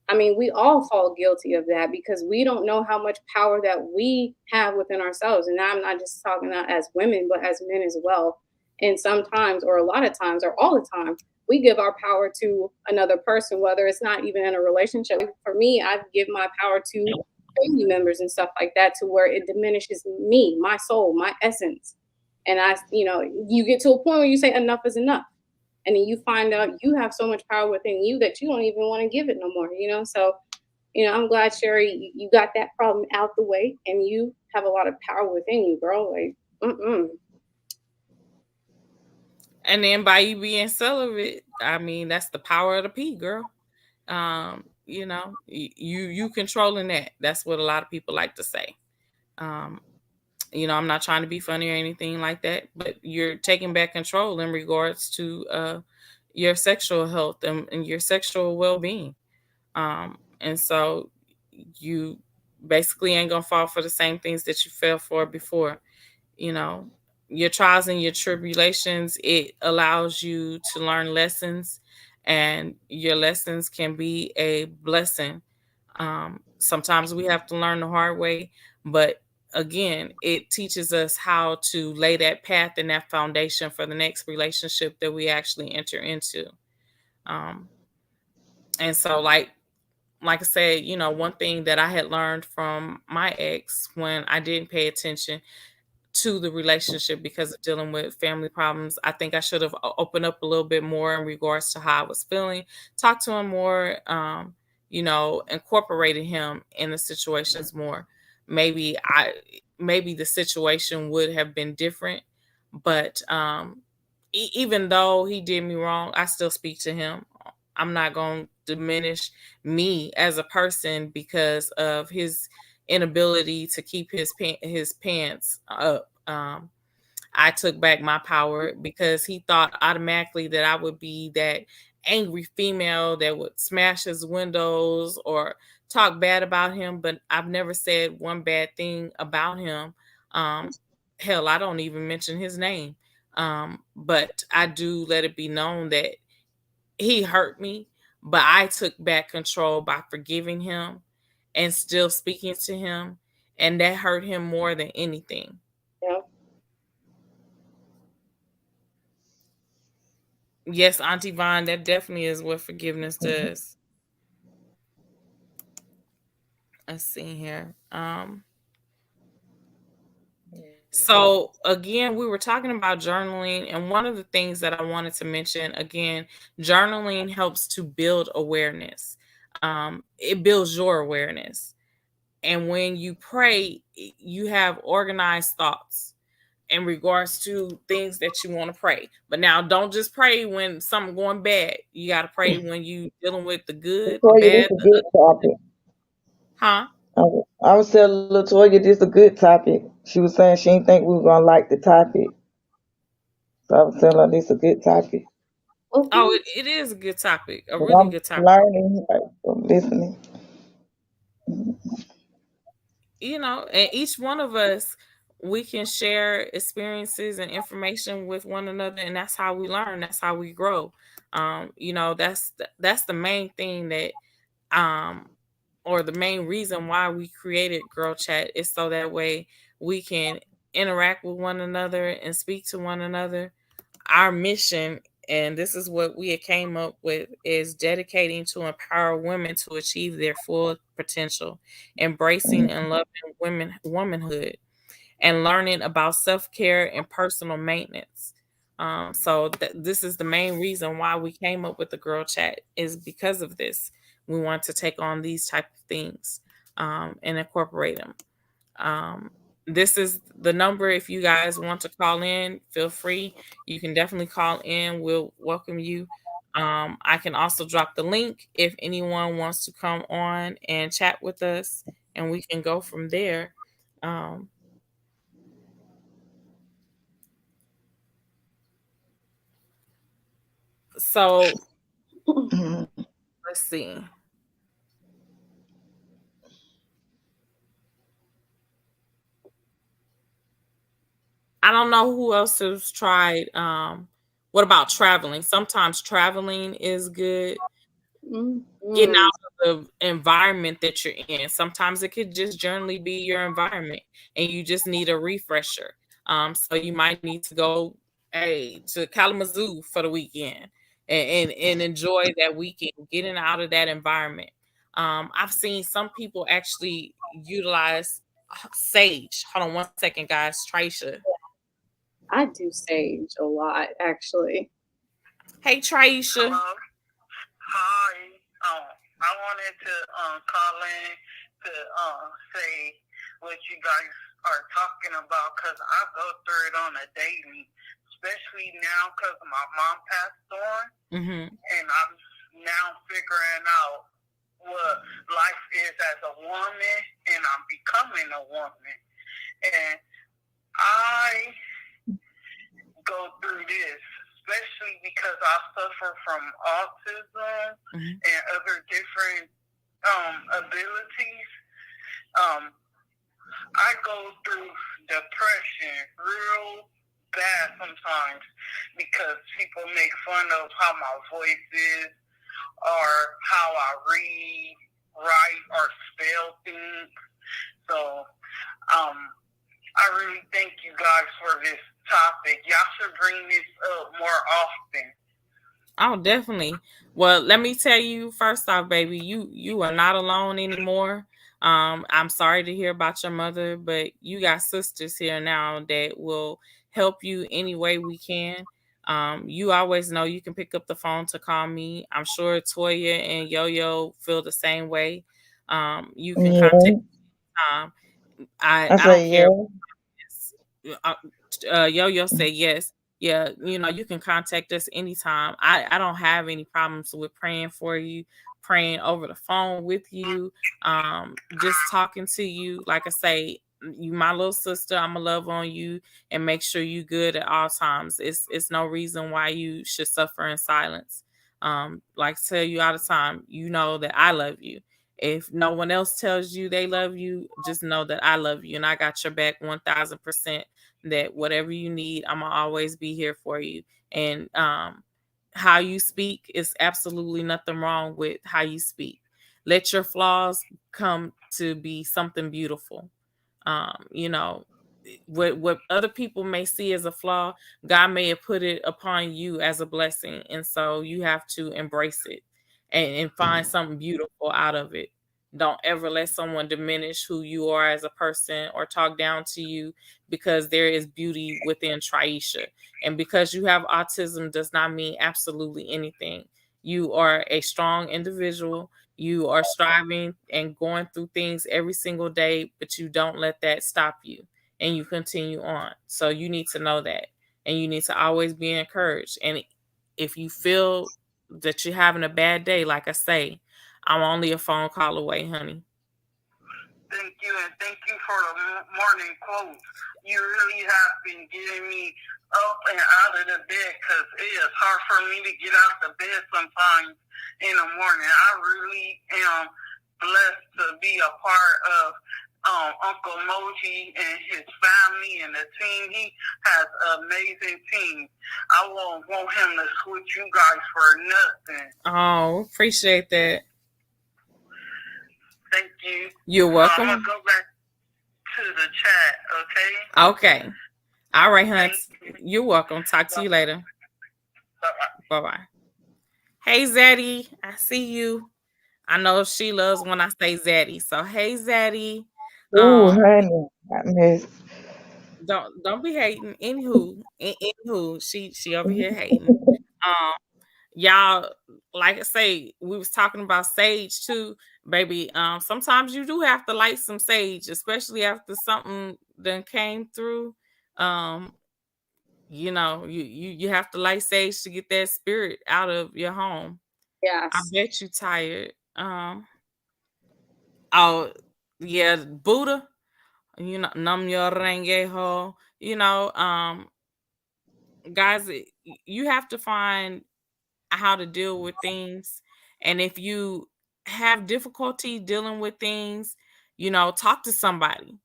I mean, we all fall guilty of that because we don't know how much power that we have within ourselves, and I'm not just talking about as women, but as men as well. And sometimes, or a lot of times, or all the time, we give our power to another person, whether it's not even in a relationship. For me, I give my power to family members and stuff like that to where it diminishes me, my soul, my essence. And you get to a point where you say enough is enough. And then you find out you have so much power within you that you don't even want to give it no more. So, I'm glad, Sherry, you got that problem out the way and you have a lot of power within you, girl. Like, And then by you being celibate, I mean that's the power of the P, girl. you controlling that. That's what a lot of people like to say. um I'm not trying to be funny or anything like that, but you're taking back control in regards to your sexual health and your sexual well-being. And so you basically ain't gonna fall for the same things that you fell for before. you know your trials and your tribulations, it allows you to learn lessons, and your lessons can be a blessing. Sometimes we have to learn the hard way, but again, it teaches us how to lay that path and that foundation for the next relationship that we actually enter into. um, and so, like I said, one thing that I had learned from my ex when I didn't pay attention to the relationship because of dealing with family problems. I think I should have opened up a little bit more in regards to how I was feeling, talked to him more, incorporated him in the situations more. Maybe maybe the situation would have been different, but even though he did me wrong, I still speak to him. I'm not going to diminish me as a person because of his inability to keep his pants up. I took back my power because he thought automatically that I would be that angry female that would smash his windows or talk bad about him. But I've never said one bad thing about him. Um, Hell, I don't even mention his name. But I do let it be known that he hurt me, but I took back control by forgiving him and still speaking to him, and that hurt him more than anything. Yeah. Yes, Auntie Vaughn, that definitely is what forgiveness does. Let's see here. So again, we were talking about journaling, and one of the things that I wanted to mention again, journaling helps to build awareness. It builds your awareness, and when you pray, you have organized thoughts in regards to things that you want to pray. But now, don't just pray when something going bad. You got to pray when you dealing with the good, the Latoya, this bad, a good topic. huh? I was telling Latoya this a good topic. She was saying she didn't think we were gonna like the topic. So I was telling her this a good topic. Oh, Okay. it is a good topic, a 'Cause really I'm good topic. learning from listening. And each one of us, we can share experiences and information with one another, and that's how we learn. That's how we grow. That's the main thing that um or the main reason why we created Girl Chat is so that way we can interact with one another and speak to one another. Our mission, and this is what we had came up with, is dedicating to empower women to achieve their full potential, embracing and loving womanhood, and learning about self-care and personal maintenance. This is the main reason why we came up with the Girl Chat, is because of this. We want to take on these type of things, and incorporate them. um, this is the number. If you guys want to call in, feel free. You can definitely call in. We'll welcome you. I can also drop the link if anyone wants to come on and chat with us, and we can go from there. Um, so Mhm. let's see. I don't know who else has tried. What about traveling? Sometimes traveling is good. Getting Mm-hmm. out of the environment that you're in. Sometimes it could just generally be your environment, and you just need a refresher. So you might need to go, to Kalamazoo for the weekend, and enjoy that weekend, getting out of that environment. I've seen some people actually utilize sage. Hold on one second, guys. Traisha. I do sage a lot, actually. Hey, Traisha. Hello. Hi. I wanted to call in to say what you guys are talking about because I go through it on a daily, especially now because my mom passed on, Mm-hmm. and I'm now figuring out what life is as a woman, and I'm becoming a woman. And I go through this, especially because I suffer from autism and other different abilities. I go through depression real bad sometimes because people make fun of how my voice is or how I read, write, or spell things. So, I really thank you guys for this topic. Y'all should bring this up more often. Oh, definitely. Well, let me tell you first off, baby, you are not alone anymore. I'm sorry to hear about your mother, but you got sisters here now that will help you any way we can. You always know you can pick up the phone to call me. I'm sure Toya and Yo Yo feel the same way. You can contact. Yeah, Um, I I don't say care. yeah. uh, Yo Yo say yes. Yeah, you can contact us anytime. I don't have any problems with praying for you, praying over the phone with you, just talking to you. Like I say, you my little sister. I'ma love on you and make sure you good at all times. It's no reason why you should suffer in silence. Like I tell you all the time, you know that I love you. If no one else tells you they love you, just know that I love you and I got your back 1000%. That whatever you need, I'm gonna always be here for you. And how you speak is absolutely nothing wrong with how you speak. Let your flaws come to be something beautiful. You know, what other people may see as a flaw, God may have put it upon you as a blessing, and so you have to embrace it and find something beautiful out of it. Don't ever let someone diminish who you are as a person or talk down to you, because there is beauty within Triesha. And because you have autism does not mean absolutely anything. You are a strong individual. You are striving and going through things every single day, but you don't let that stop you and you continue on. So you need to know that. And you need to always be encouraged. And if you feel that you're having a bad day, like I say, I'm only a phone call away, honey. Thank you, and thank you for the morning quotes. You really have been getting me up and out of the bed because it is hard for me to get out the bed sometimes in the morning. I really am blessed to be a part of Uncle Moji and his family and the team. He has an amazing team. I won't want him to switch you guys for nothing. Oh, appreciate that. Thank you. You're I'm welcome. going to go back to the chat, okay? Okay. All right, Thank Hunt. you. You're welcome. Talk to you later. Bye-bye. Bye bye. Hey, Zaddy. I see you. I know she loves when I say Zaddy. So, hey, Zaddy. Ooh, Um, honey, I miss. don't be hating. Anywho, she over here hating. Um, y'all, like I say, we was talking about sage too, baby. Sometimes you do have to light some sage, especially after something done came through. Um, you have to light sage to get that spirit out of your home. I Yes. bet you tired. Oh yeah, Buddha. Nam your renge ho. Guys, you have to find how to deal with things. And if you have difficulty dealing with things, talk to somebody.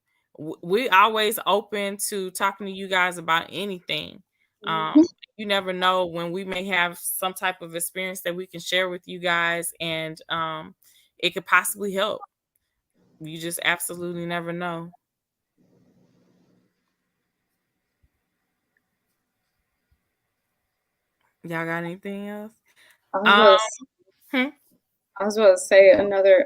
We always open to talking to you guys about anything. Um, Mhm. you never know when we may have some type of experience that we can share with you guys, and it could possibly help. You just absolutely never know. Y'all got anything else? I was Um, about to, hmm? I was about to say another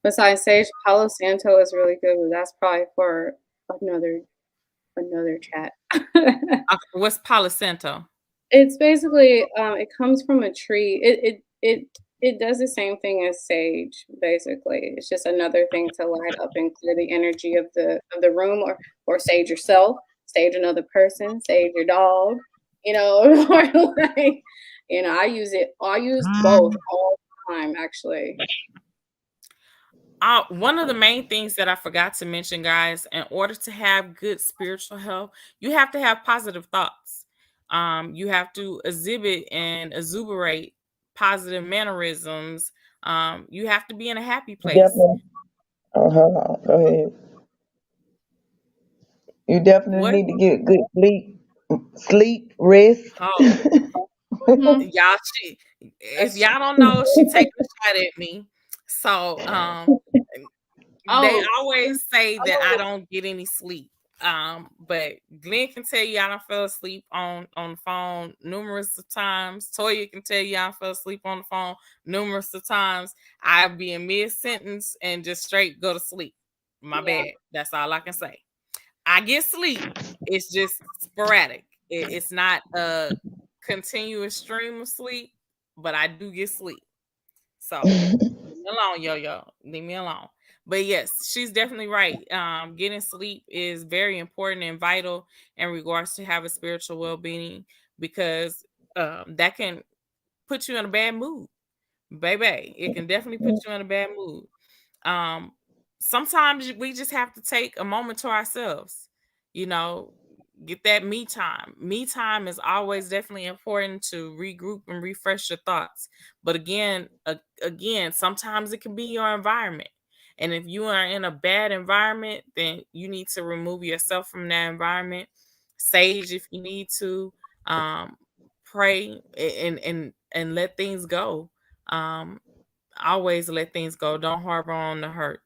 besides Sage, Palo Santo is really good, but that's probably for another another chat. What's Palo Santo? It's basically it comes from a tree. It does the same thing as sage. Basically, it's just another thing to light up and clear the energy of the room, or sage yourself, sage another person, sage your dog. Or like I use it. I use both all time, actually. One of the main things that I forgot to mention, guys, in order to have good spiritual health, you have to have positive thoughts. You have to exhibit and exuberate positive mannerisms. You have to be in a happy place. Definitely. Oh, hold on. Go ahead. You definitely What? need to get good sleep, rest. Oh, Hmm. y'all, if That's y'all don't know, she taking a shot at me. So, they oh always say that I oh don't get any sleep. But Glenn can tell you I don't fell asleep on the phone numerous of times. Toya can tell you I fell asleep on the phone numerous of times. I'll be in mid sentence and just straight go to sleep. My yeah. bad. That's all I can say. I get sleep. It's just sporadic. It's not a continuous stream of sleep, but I do get sleep. So leave me alone, yo yo. Leave me alone. But yes, she's definitely right. Getting sleep is very important and vital in regards to have a spiritual well being because that can put you in a bad mood, baby. It can definitely put you in a bad mood. Um, Sometimes we just have to take a moment to ourselves, you know, get that me time. Me time is always definitely important to regroup and refresh your thoughts. But again, sometimes it can be your environment. And if you are in a bad environment, then you need to remove yourself from that environment. Sage if you need to. Um, Pray and let things go. Um, Always let things go. Don't harbor on the hurt.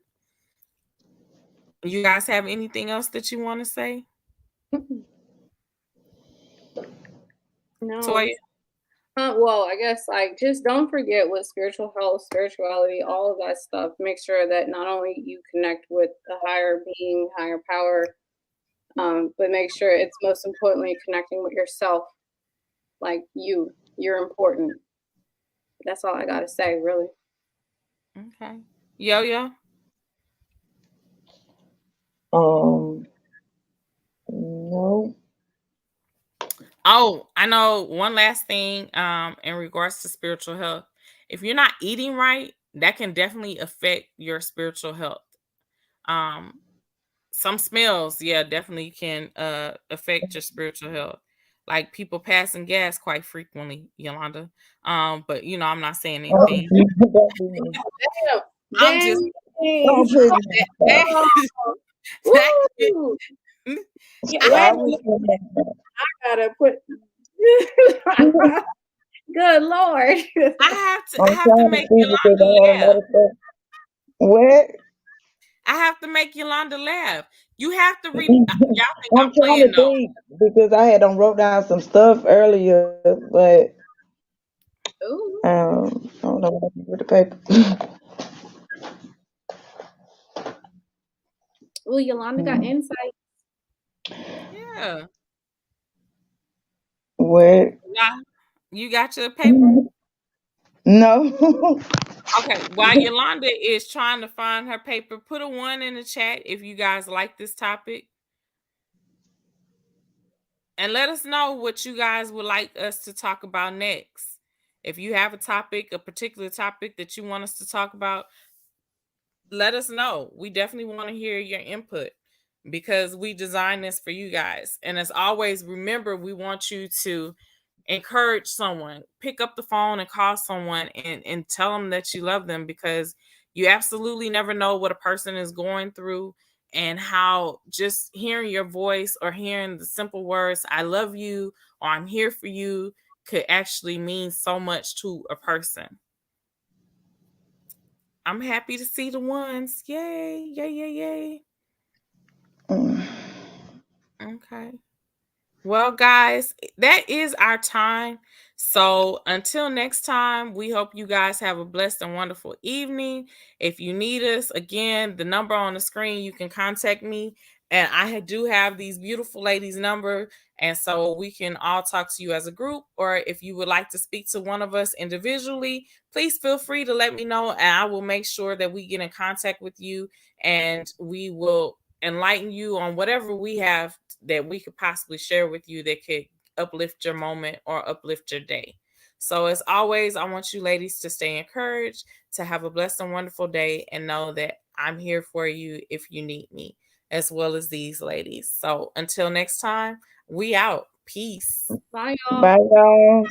You guys have anything else that you want to say? No. Toya? Well, I guess like just don't forget with spiritual health, spirituality, all of that stuff. Make sure that not only you connect with the higher being, higher power, but make sure it's most importantly connecting with yourself. Like you're important. That's all I gotta say, really. Okay. Yo yo. um, no. Oh, I know one last thing in regards to spiritual health. If you're not eating right, that can definitely affect your spiritual health. Um some smells, yeah, definitely can affect your spiritual health. Like people passing gas quite frequently, Yolanda. But I'm not saying Oh, anything. don't do me. Damn, I'm just dang. Don't put me that, on that, Oh, that woo. Yeah, I that. wait have I a was minute. doing that. I gotta put. Good lord. I I'm have to trying to make see because I Yolanda had laugh. another stuff. What? I have to make Yolanda laugh. You have to read. Y'all think I'm I'm trying playing to though. think because I had wrote down some stuff earlier, but Ooh. I don't know what I did with the paper. Well, Yolanda got Hmm. insight. Yeah. What? Nah, you got your paper? No. Okay. While Yolanda is trying to find her paper, put a one in the chat if you guys like this topic. And let us know what you guys would like us to talk about next. If you have a topic, a particular topic that you want us to talk about, let us know. We definitely want to hear your input because we designed this for you guys. And as always, remember, we want you to encourage someone, pick up the phone and call someone and tell them that you love them because you absolutely never know what a person is going through and how just hearing your voice or hearing the simple words, I love you or I'm here for you, could actually mean so much to a person. I'm happy to see the ones. Yay, yay, yay, yay. Mm. Okay. Well, guys, that is our time. So until next time, we hope you guys have a blessed and wonderful evening. If you need us, again, the number on the screen, you can contact me. And do have these beautiful ladies' number. And so we can all talk to you as a group. Or if you would like to speak to one of us individually, please feel free to let me know. And I will make sure that we get in contact with you and we will enlighten you on whatever we have that we could possibly share with you that could uplift your moment or uplift your day. So as always, I want you ladies to stay encouraged, to have a blessed and wonderful day, and know that I'm here for you if you need me, as well as these ladies. So until next time, we out. Peace. Bye, y'all. Bye, y'all.